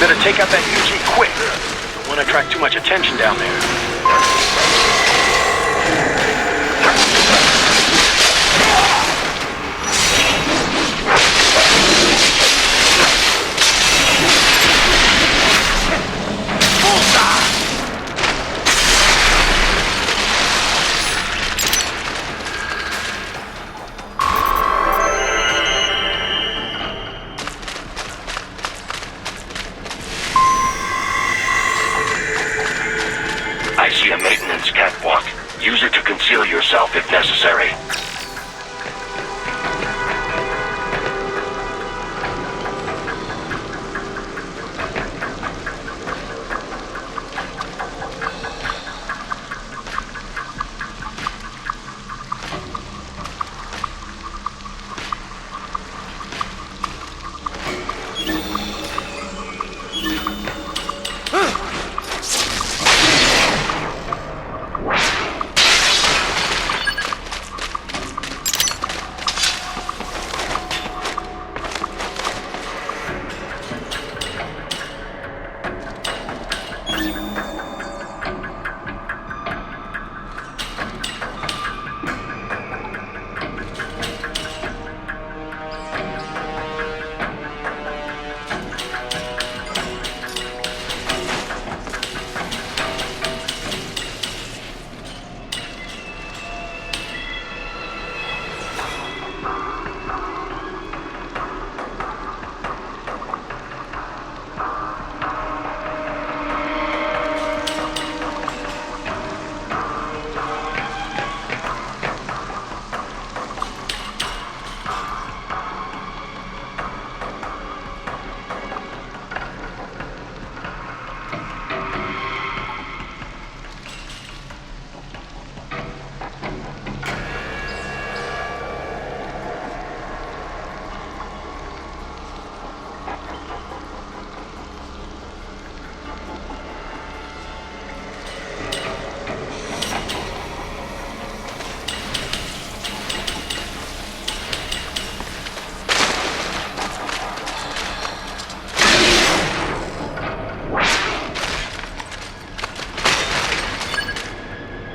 Better take out that UG quick. Don't want to attract too much attention down there. I see a maintenance catwalk. Use it to conceal yourself if necessary.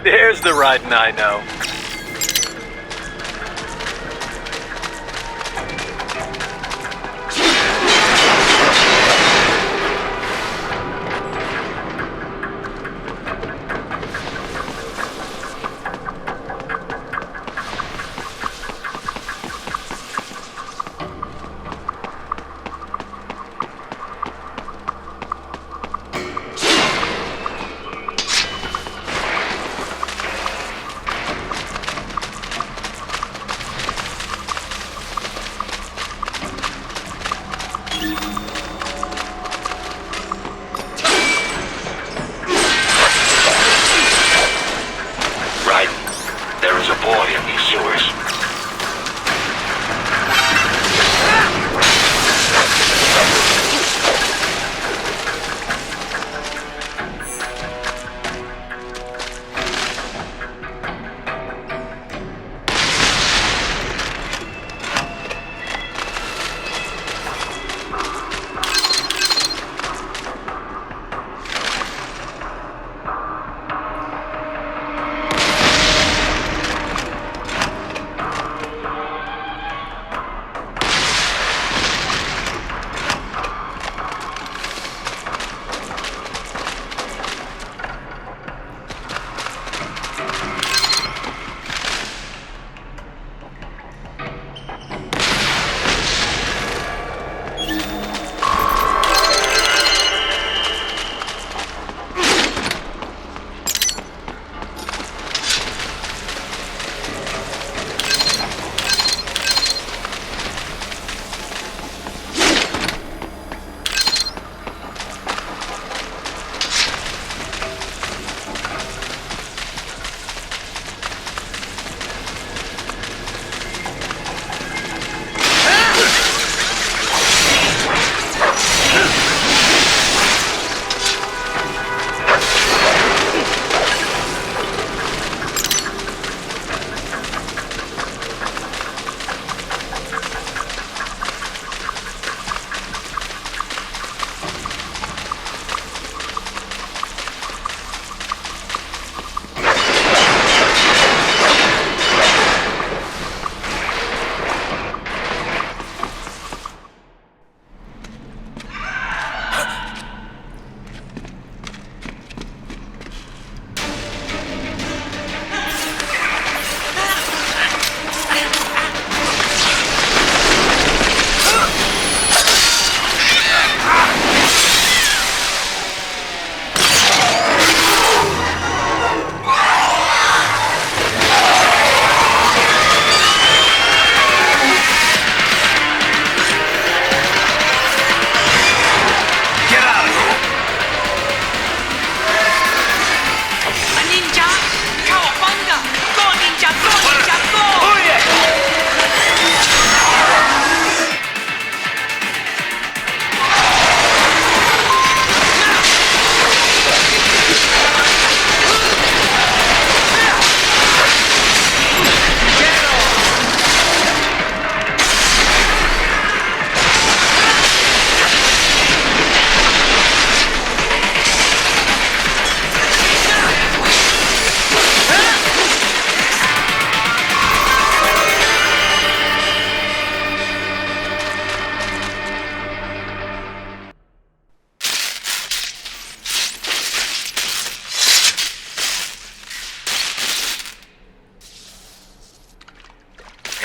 There's the riding I know.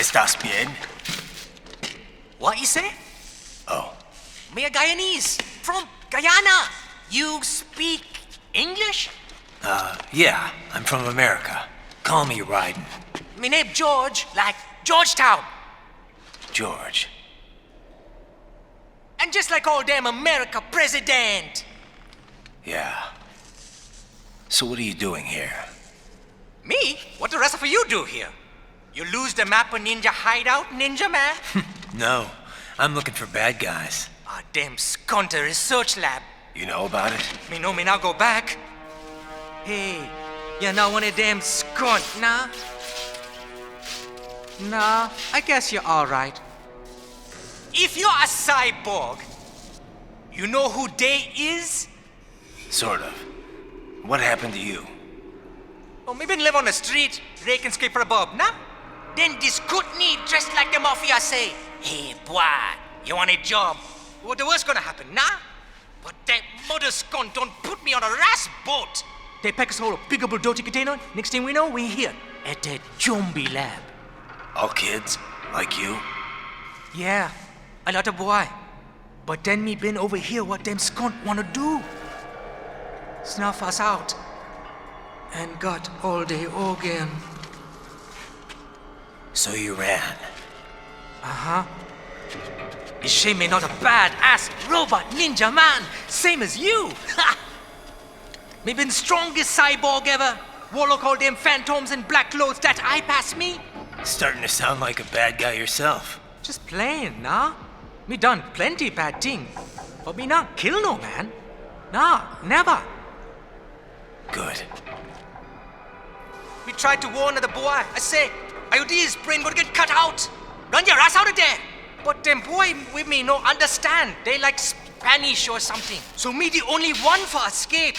¿Estás bien? What you say? Oh. Me a Guyanese from Guyana. You speak English? Yeah, I'm from America. Call me Ryden. Me name George, like Georgetown. George. And just like all damn America president. Yeah. So what are you doing here? Me? What the rest of you do here? You lose the map of Ninja Hideout, Ninja Man? No, I'm looking for bad guys. Ah, damn skunter research lab. You know about it? Me know me now go back. Hey, you're not one of them skunt, nah? Nah, I guess you're alright. If you're a cyborg, you know who they is? Sort of. What happened to you? Oh, me been live on the street, rake and scrape for a bob, nah? Then this good need dressed like the mafia say, hey boy, you want a job? What the worst gonna happen, nah? But that mother scunt don't put me on a ras boat. They pack us all a big old dirty container. Next thing we know, we're here at the zombie lab. All kids? Like you? Yeah, a lot of boy. But then me been over here what them skunt wanna do. Snuff us out. And got all the organ. So you ran? Uh-huh. Is she me not a bad-ass robot ninja man, same as you? Ha! Me been strongest cyborg ever. Warlock all them phantoms in black clothes that eye pass me. Starting to sound like a bad guy yourself. Just playing, nah? Me done plenty bad thing. But me not kill no man. Nah, never. Good. We tried to warn the boy. I say, IOD's brain would get cut out. Run your ass out of there. But them boy with me no understand. They like Spanish or something. So me the only one for escape.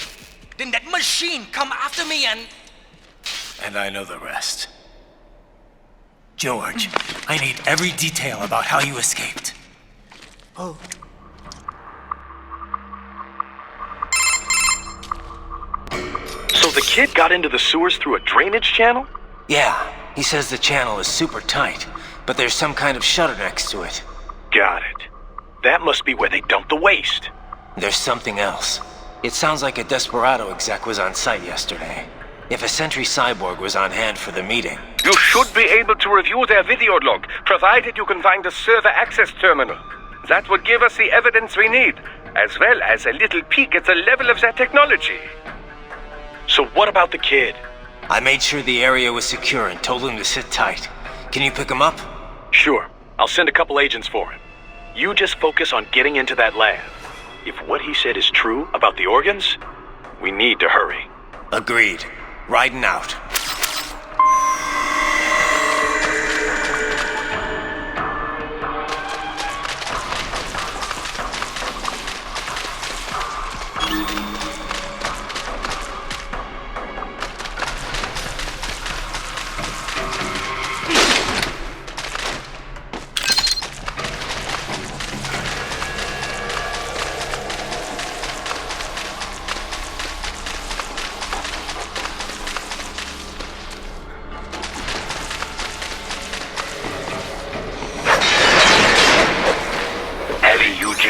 Then that machine come after me and... And I know the rest. George, I need every detail about how you escaped. Oh. So the kid got into the sewers through a drainage channel? Yeah, he says the channel is super tight, but there's some kind of shutter next to it. Got it. That must be where they dump the waste. There's something else. It sounds like a Desperado exec was on site yesterday. If a Sentry Cyborg was on hand for the meeting. You should be able to review their video log, provided you can find the server access terminal. That would give us the evidence we need, as well as a little peek at the level of their technology. So what about the kid? I made sure the area was secure and told him to sit tight. Can you pick him up? Sure. I'll send a couple agents for him. You just focus on getting into that lab. If what he said is true about the organs, we need to hurry. Agreed. Riding out.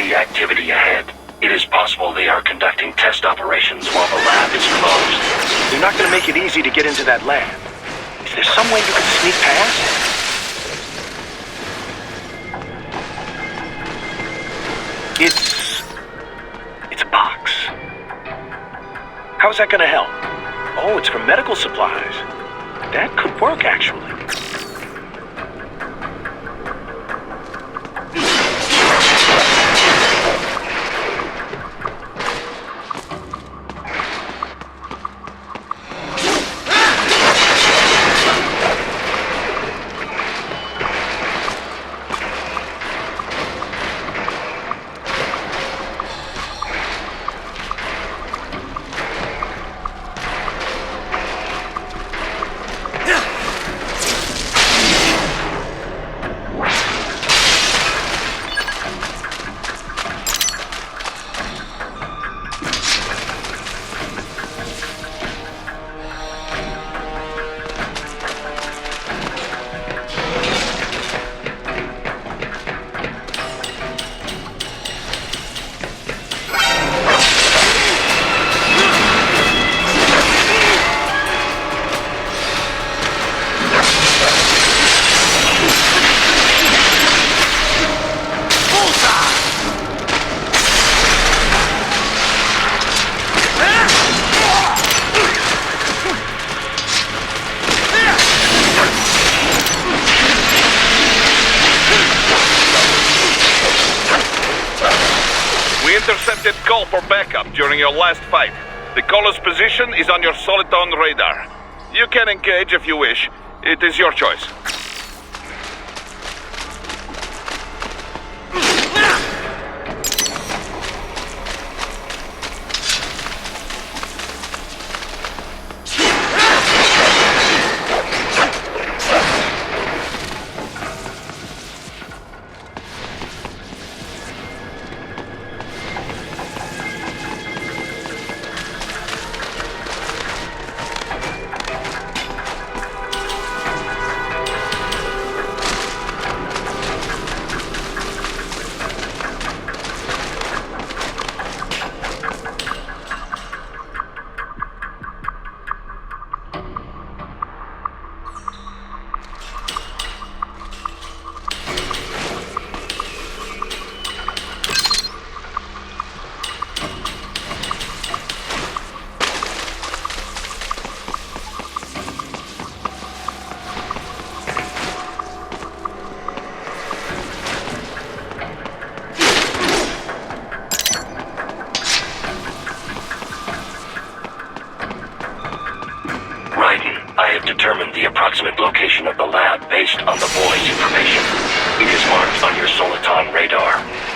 Activity ahead. It is possible they are conducting test operations while the lab is closed. They're not going to make it easy to get into that lab. Is there some way you can sneak past? It's a box. How's that going to help? Oh, it's for medical supplies. That could work, actually. requested call for backup during your last fight. The caller's position is on your Soliton radar. You can engage if you wish. It is your choice. Determine the approximate location of the lab based on the boy's information. It is marked on your Soliton radar.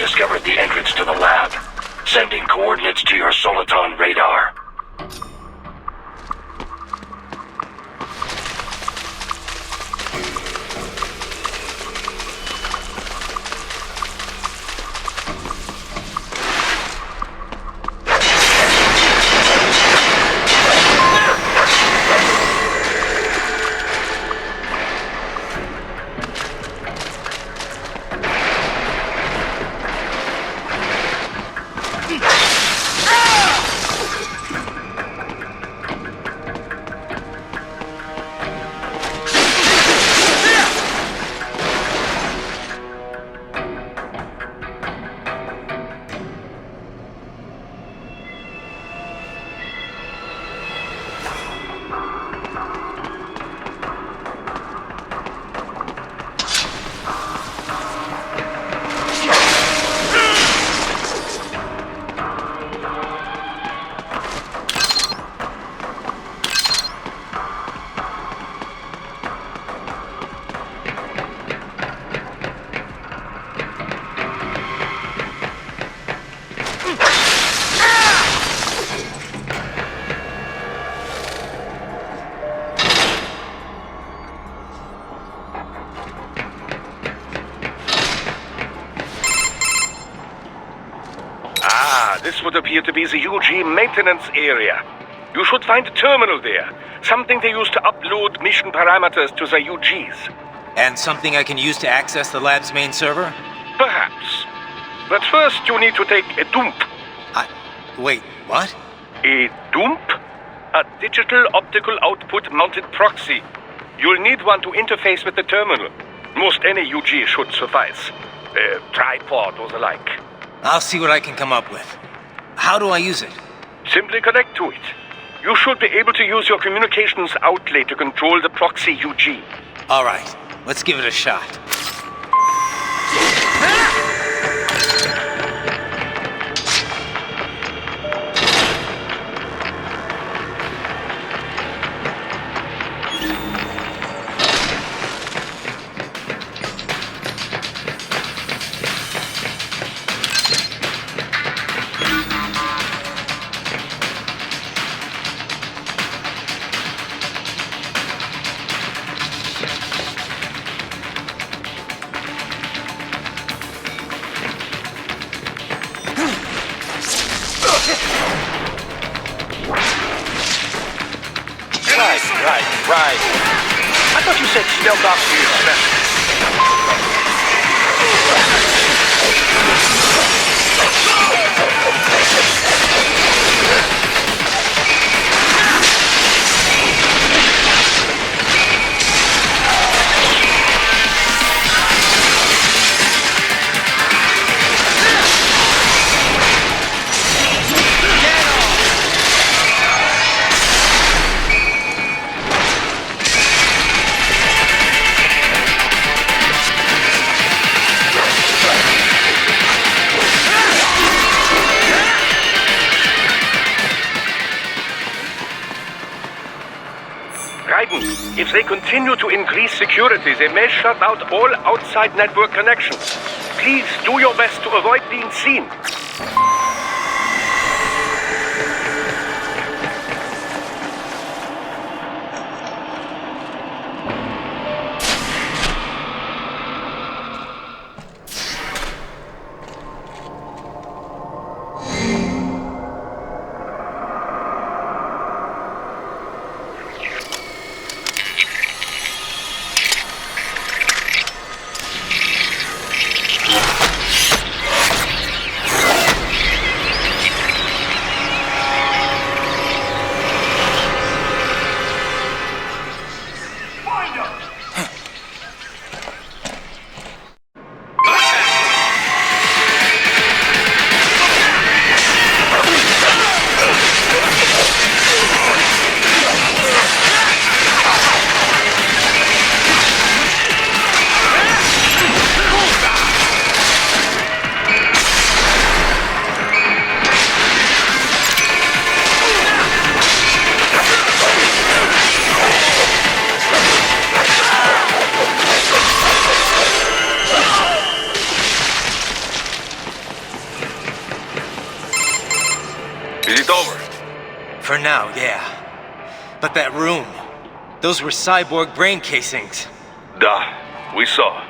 discovered the entrance to the lab. Sending coordinates to your Soliton radar. this would appear to be the UG maintenance area. You should find a terminal there. Something they use to upload mission parameters to the UGs. And something I can use to access the lab's main server? Perhaps. But first you need to take a dump. Wait, what? A dump? A digital optical output mounted proxy. You'll need one to interface with the terminal. Most any UG should suffice. A tripod or the like. I'll see what I can come up with. How do I use it? Simply connect to it. You should be able to use your communications outlet to control the proxy UG. All right, let's give it a shot. Right. I thought you said stealth ops were your specialty. If they continue to increase security, they may shut out all outside network connections. Please do your best to avoid being seen. For now, yeah. But that room, those were cyborg brain casings. Da, we saw.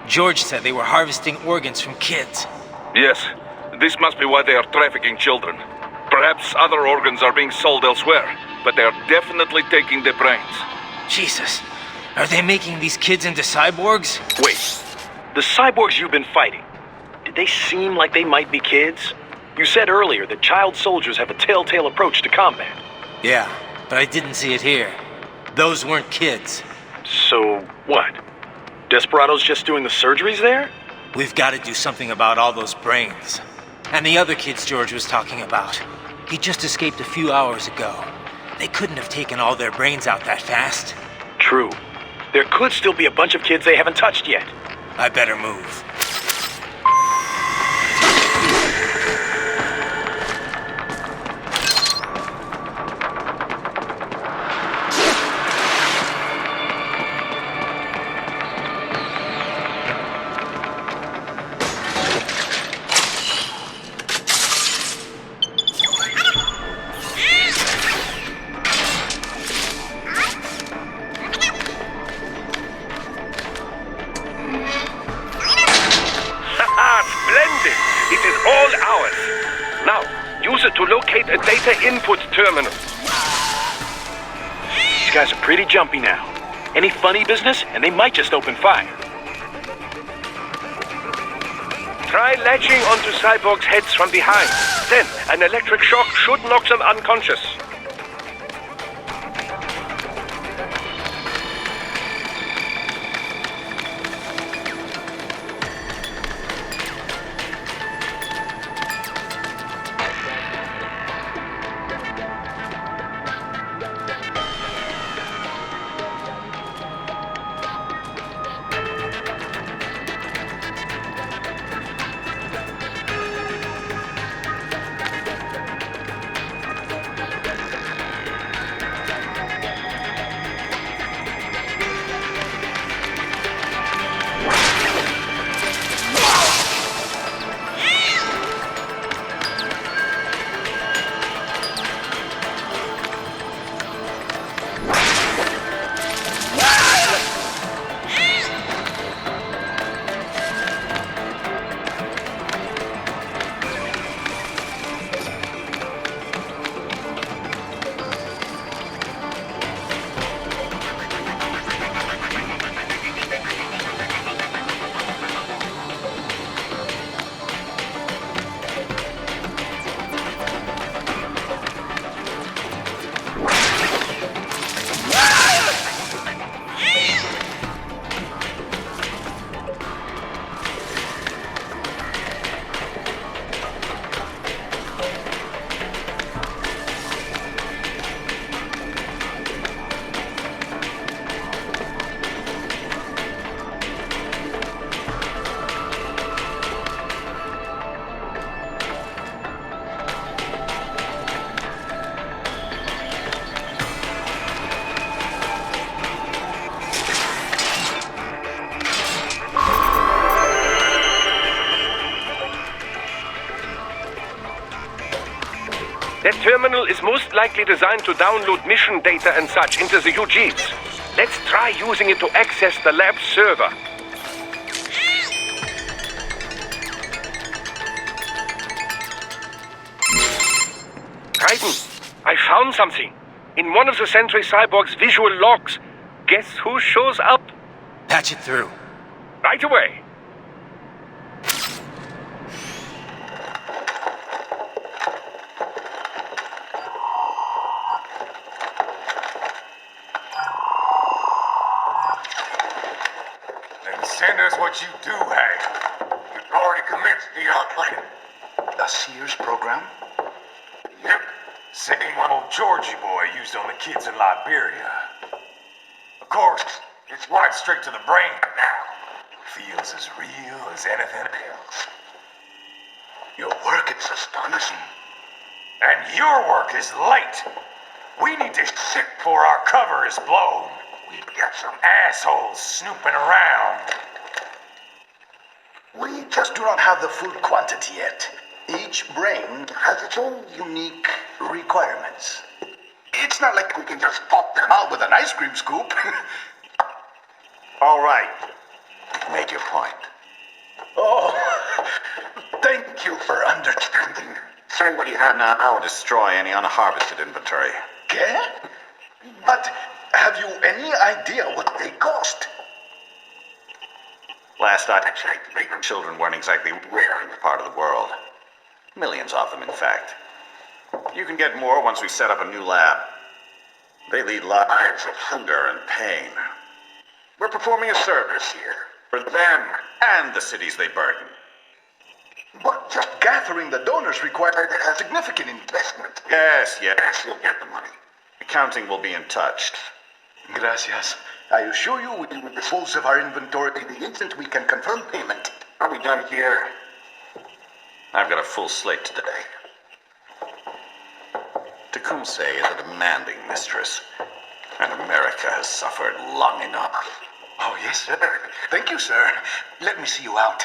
George said they were harvesting organs from kids. Yes, this must be why they are trafficking children. Perhaps other organs are being sold elsewhere, but they are definitely taking the brains. Jesus, are they making these kids into cyborgs? Wait, the cyborgs you've been fighting, did they seem like they might be kids? You said earlier that child soldiers have a telltale approach to combat. Yeah, but I didn't see it here. Those weren't kids. So, what? Desperado's just doing the surgeries there? We've got to do something about all those brains. And the other kids George was talking about. He just escaped a few hours ago. They couldn't have taken all their brains out that fast. True. There could still be a bunch of kids they haven't touched yet. I better move. Now, use it to locate a data input terminal. These guys are pretty jumpy now. Any funny business, and they might just open fire. Try latching onto cyborgs' heads from behind. Then, an electric shock should knock them unconscious. That terminal is most likely designed to download mission data and such into the UGs. Let's try using it to access the lab server. Titan, I found something. In one of the Sentry Cyborg's visual logs. Guess who shows up? Patch it through. Right away. Send us what you do have. You've already commenced the outplaying. A Sears program? Yep. Same one old Georgie boy used on the kids in Liberia. Of course, it's right straight to the brain now. Feels as real as anything else. Your work is astonishing. And your work is late. We need to sit before our cover is blown. We've got some assholes snooping around. We just do not have the full quantity yet. Each brain has its own unique requirements. It's not like we can just pop them out with an ice cream scoop. All right. Make your point. Oh, thank you for understanding. Say what you have now. I'll destroy any unharvested inventory. Okay? But have you any idea what they cost? Last I checked, children weren't exactly rare in this part of the world. Millions of them, in fact. You can get more once we set up a new lab. They lead lives of hunger and pain. We're performing a service here. For them and the cities they burden. But just gathering the donors required a significant investment. Yes, you'll get the money. Accounting will be in touch. Gracias. I assure you we will dispose of our inventory the instant we can confirm payment. Are we done here? I've got a full slate today. Tecumseh is a demanding mistress, and America has suffered long enough. Oh, yes, sir. Thank you, sir. Let me see you out.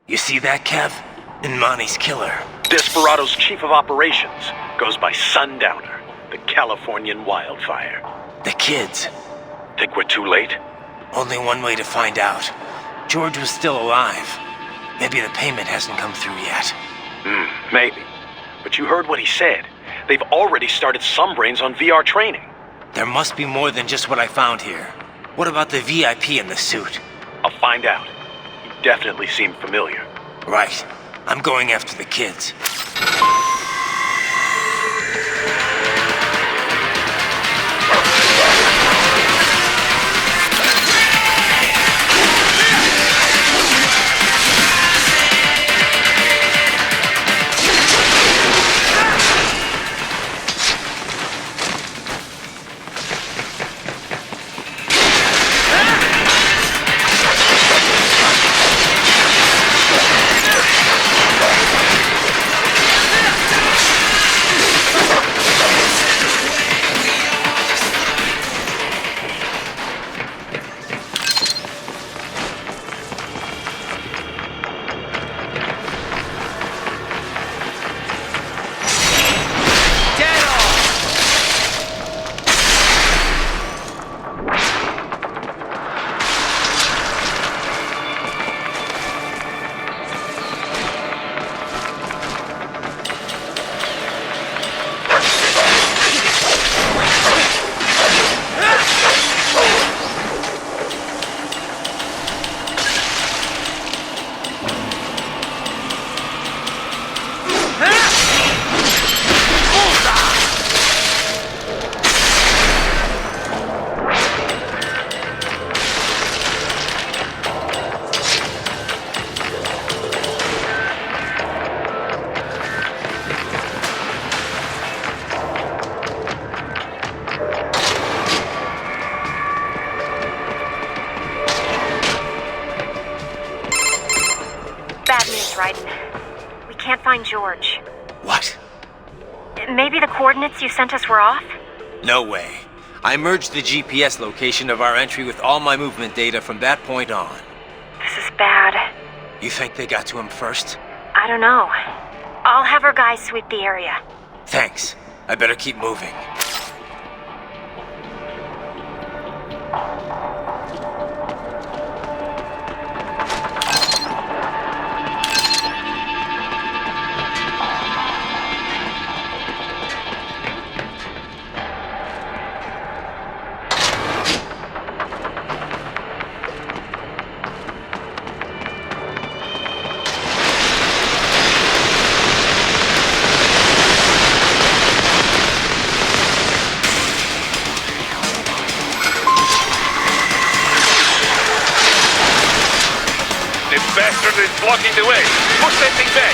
You see that, Kev? Inmani's killer. Desperado's chief of operations goes by Sundowner, the Californian wildfire. The kids. Think we're too late? Only one way to find out. George was still alive. Maybe the payment hasn't come through yet. Maybe. But you heard what he said. They've already started some brains on VR training. There must be more than just what I found here. What about the VIP in the suit? I'll find out. He definitely seemed familiar. Right. I'm going after the kids. We can't find George. What? Maybe the coordinates you sent us were off? No way. I merged the GPS location of our entry with all my movement data from that point on. This is bad. You think they got to him first? I don't know. I'll have our guys sweep the area. Thanks. I better keep moving. Blocking the way. Push that thing back.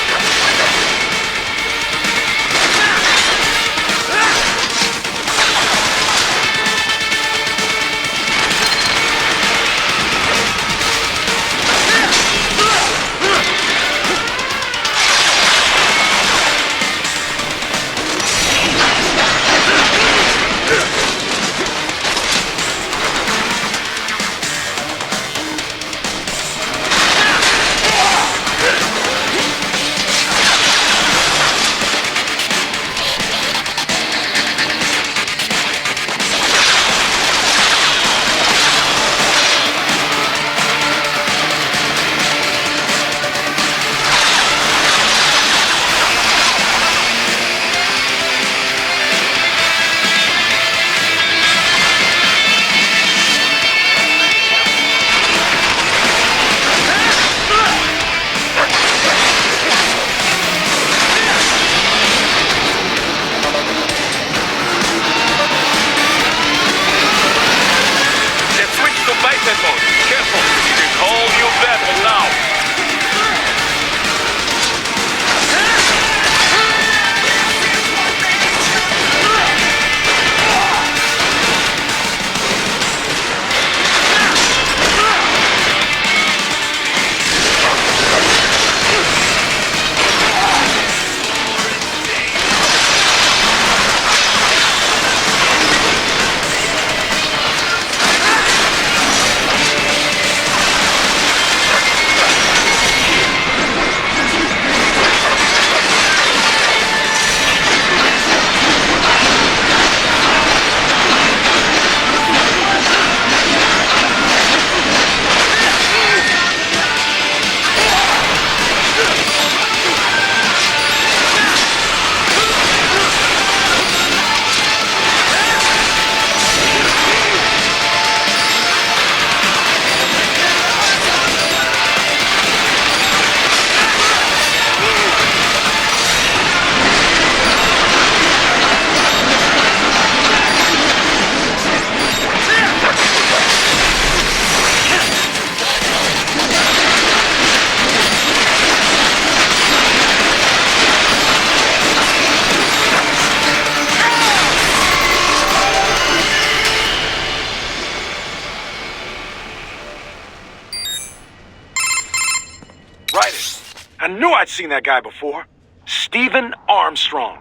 knew I'd seen that guy before. Stephen Armstrong.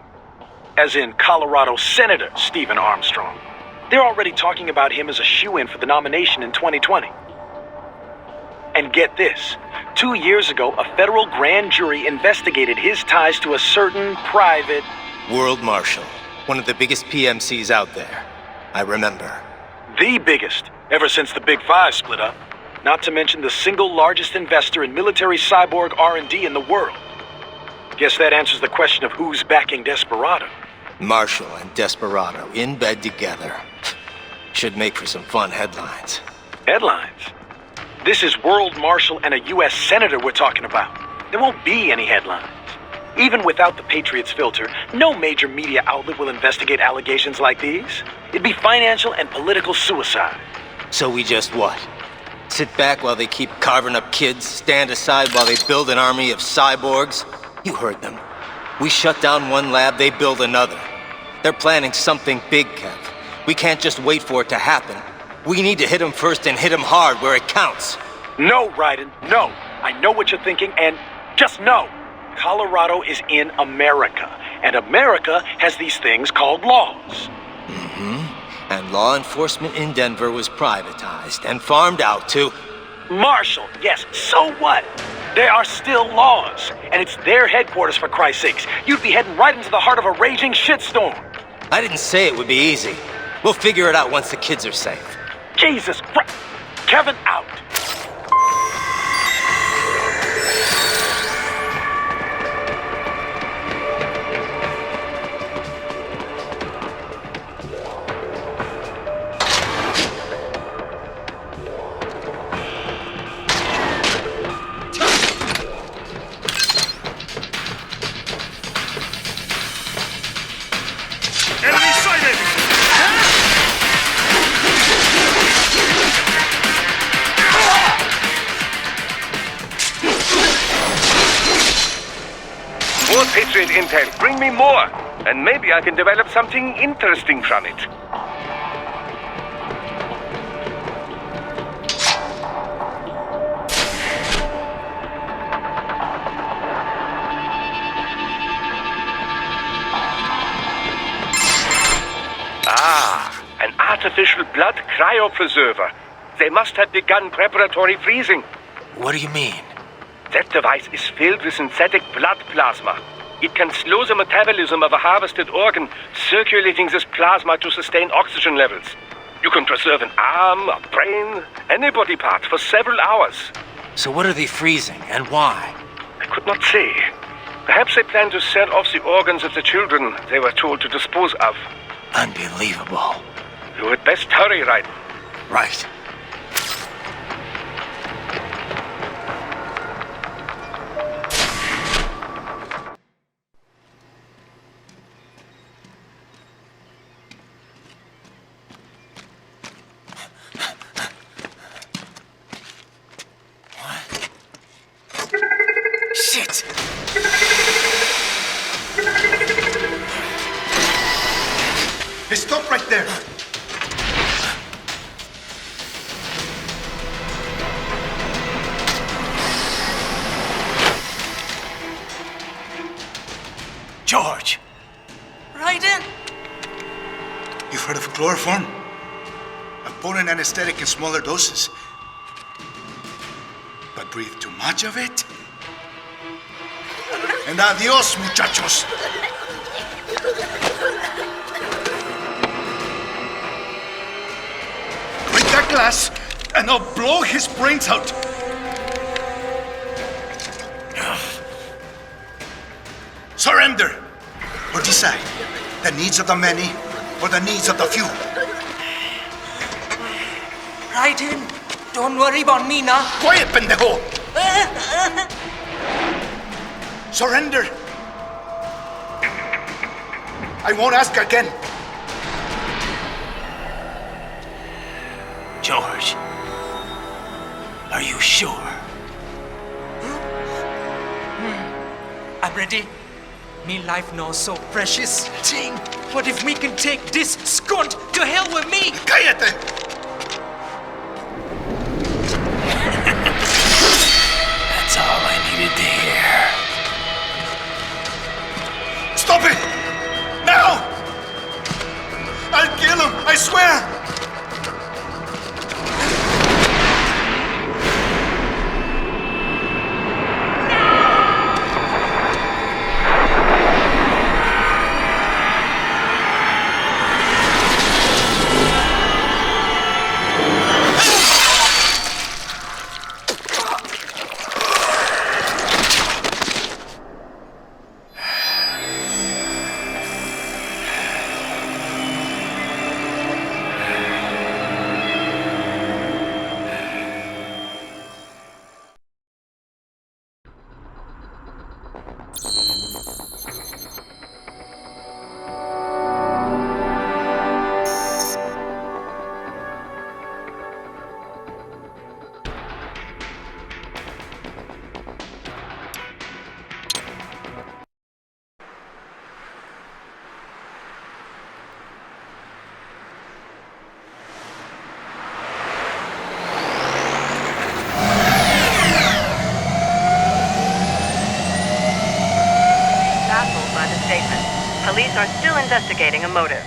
As in Colorado Senator Stephen Armstrong. They're already talking about him as a shoo-in for the nomination in 2020. And get this. 2 years ago, a federal grand jury investigated his ties to a certain private... World Marshal. One of the biggest PMCs out there. I remember. The biggest, ever since the Big Five split up. Not to mention the single largest investor in military cyborg R&D in the world. Guess that answers the question of who's backing Desperado. Marshall and Desperado in bed together. Should make for some fun headlines. Headlines? This is World Marshal and a U.S. Senator we're talking about. There won't be any headlines. Even without the Patriots filter, no major media outlet will investigate allegations like these. It'd be financial and political suicide. So we just what? Sit back while they keep carving up kids, stand aside while they build an army of cyborgs? You heard them. We shut down one lab, they build another. They're planning something big, Kev. We can't just wait for it to happen. We need to hit them first and hit them hard where it counts. No, Raiden, no. I know what you're thinking, and just know. Colorado is in America, and America has these things called laws. Mm-hmm. And law enforcement in Denver was privatized and farmed out to... Marshall, yes, so what? There are still laws, and it's their headquarters, for Christ's sakes. You'd be heading right into the heart of a raging shitstorm. I didn't say it would be easy. We'll figure it out once the kids are safe. Jesus Christ. Kevin out. More Patriot intel. Bring me more. And maybe I can develop something interesting from it. Ah, an artificial blood cryopreserver. They must have begun preparatory freezing. What do you mean? That device is filled with synthetic blood plasma. It can slow the metabolism of a harvested organ, circulating this plasma to sustain oxygen levels. You can preserve an arm, a brain, any body part for several hours. So what are they freezing, and why? I could not say. Perhaps they plan to sell off the organs of the children they were told to dispose of. Unbelievable. You had best hurry, Raiden. Right. Shit! Hey, stop right there. George! Raiden! You've heard of chloroform? A potent anesthetic in smaller doses. But breathe too much of it? And adios, muchachos! Break that glass, and I'll blow his brains out! Surrender! Or decide, the needs of the many, or the needs of the few. Raiden, don't worry about me now. Quiet, pendejo! Surrender! I won't ask again. George, are you sure? I'm ready. Me life now so precious. Ting, what if we can take this skunt to hell with me? Cállate! That's all I needed to hear. Police are still investigating a motive.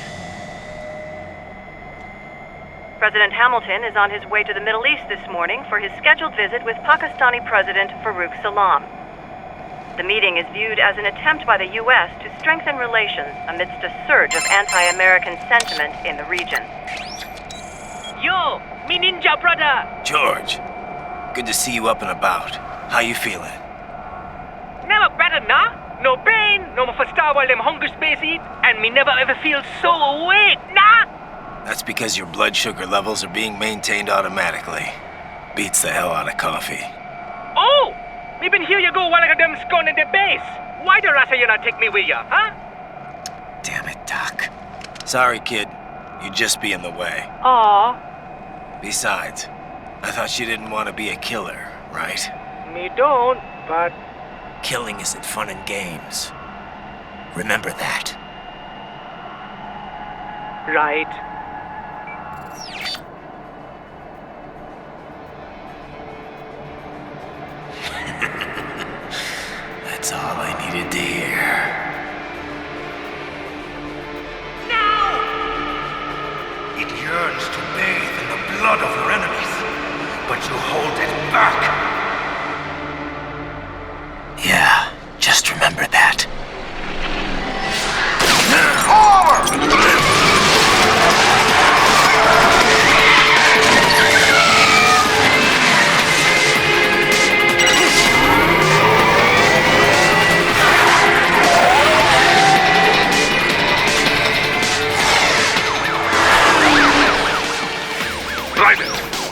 President Hamilton is on his way to the Middle East this morning for his scheduled visit with Pakistani President Farouk Salam. The meeting is viewed as an attempt by the U.S. to strengthen relations amidst a surge of anti-American sentiment in the region. Yo, me ninja brother! George, good to see you up and about. How you feeling? Never better, nah? No pain, no more for star while them hunger space eat, and me never ever feel so awake, nah? That's because your blood sugar levels are being maintained automatically. Beats the hell out of coffee. Oh! Me been here you go while I got them scone in the base. Why the rasa you not take me with ya, huh? Damn it, Doc. Sorry, kid. You'd just be in the way. Aw. Besides, I thought you didn't want to be a killer, right? Me don't, but... Killing isn't fun and games. Remember that. Right. That's all I needed to hear. Now! It yearns to bathe in the blood of your enemies, but you hold it back. Yeah, just remember that.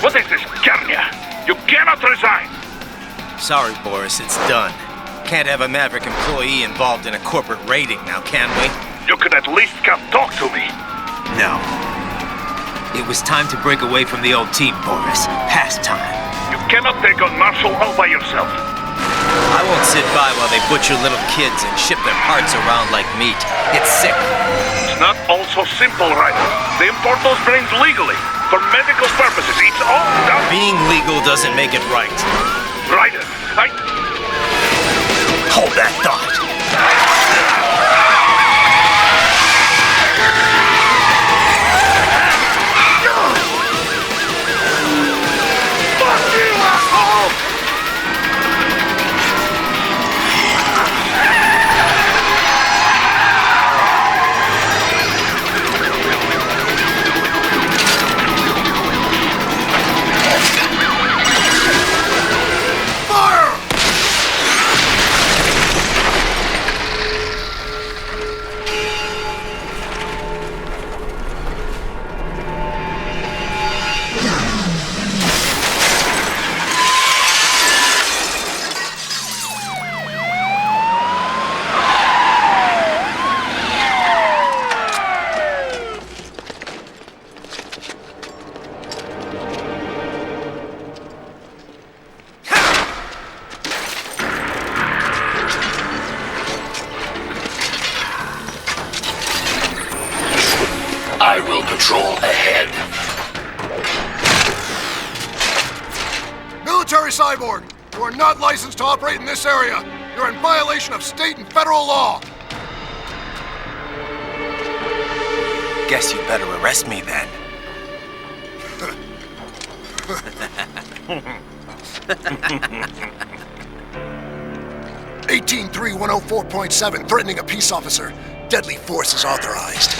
What is this, Kernia? You cannot resign! Sorry, Boris, it's done. Can't have a Maverick employee involved in a corporate raiding now, can we? You could at least come talk to me. No. It was time to break away from the old team, Boris. Past time. You cannot take on Marshall all by yourself. I won't sit by while they butcher little kids and ship their parts around like meat. It's sick. It's not all so simple, Ryder. They import those brains legally. For medical purposes, it's all done. Being legal doesn't make it right. Ryder, Hold that thought. Fuck you, asshole! I will patrol ahead. Military cyborg, you are not licensed to operate in this area. You're in violation of state and federal law. Guess you better arrest me then. 183-104.7, threatening a peace officer. Deadly force is authorized.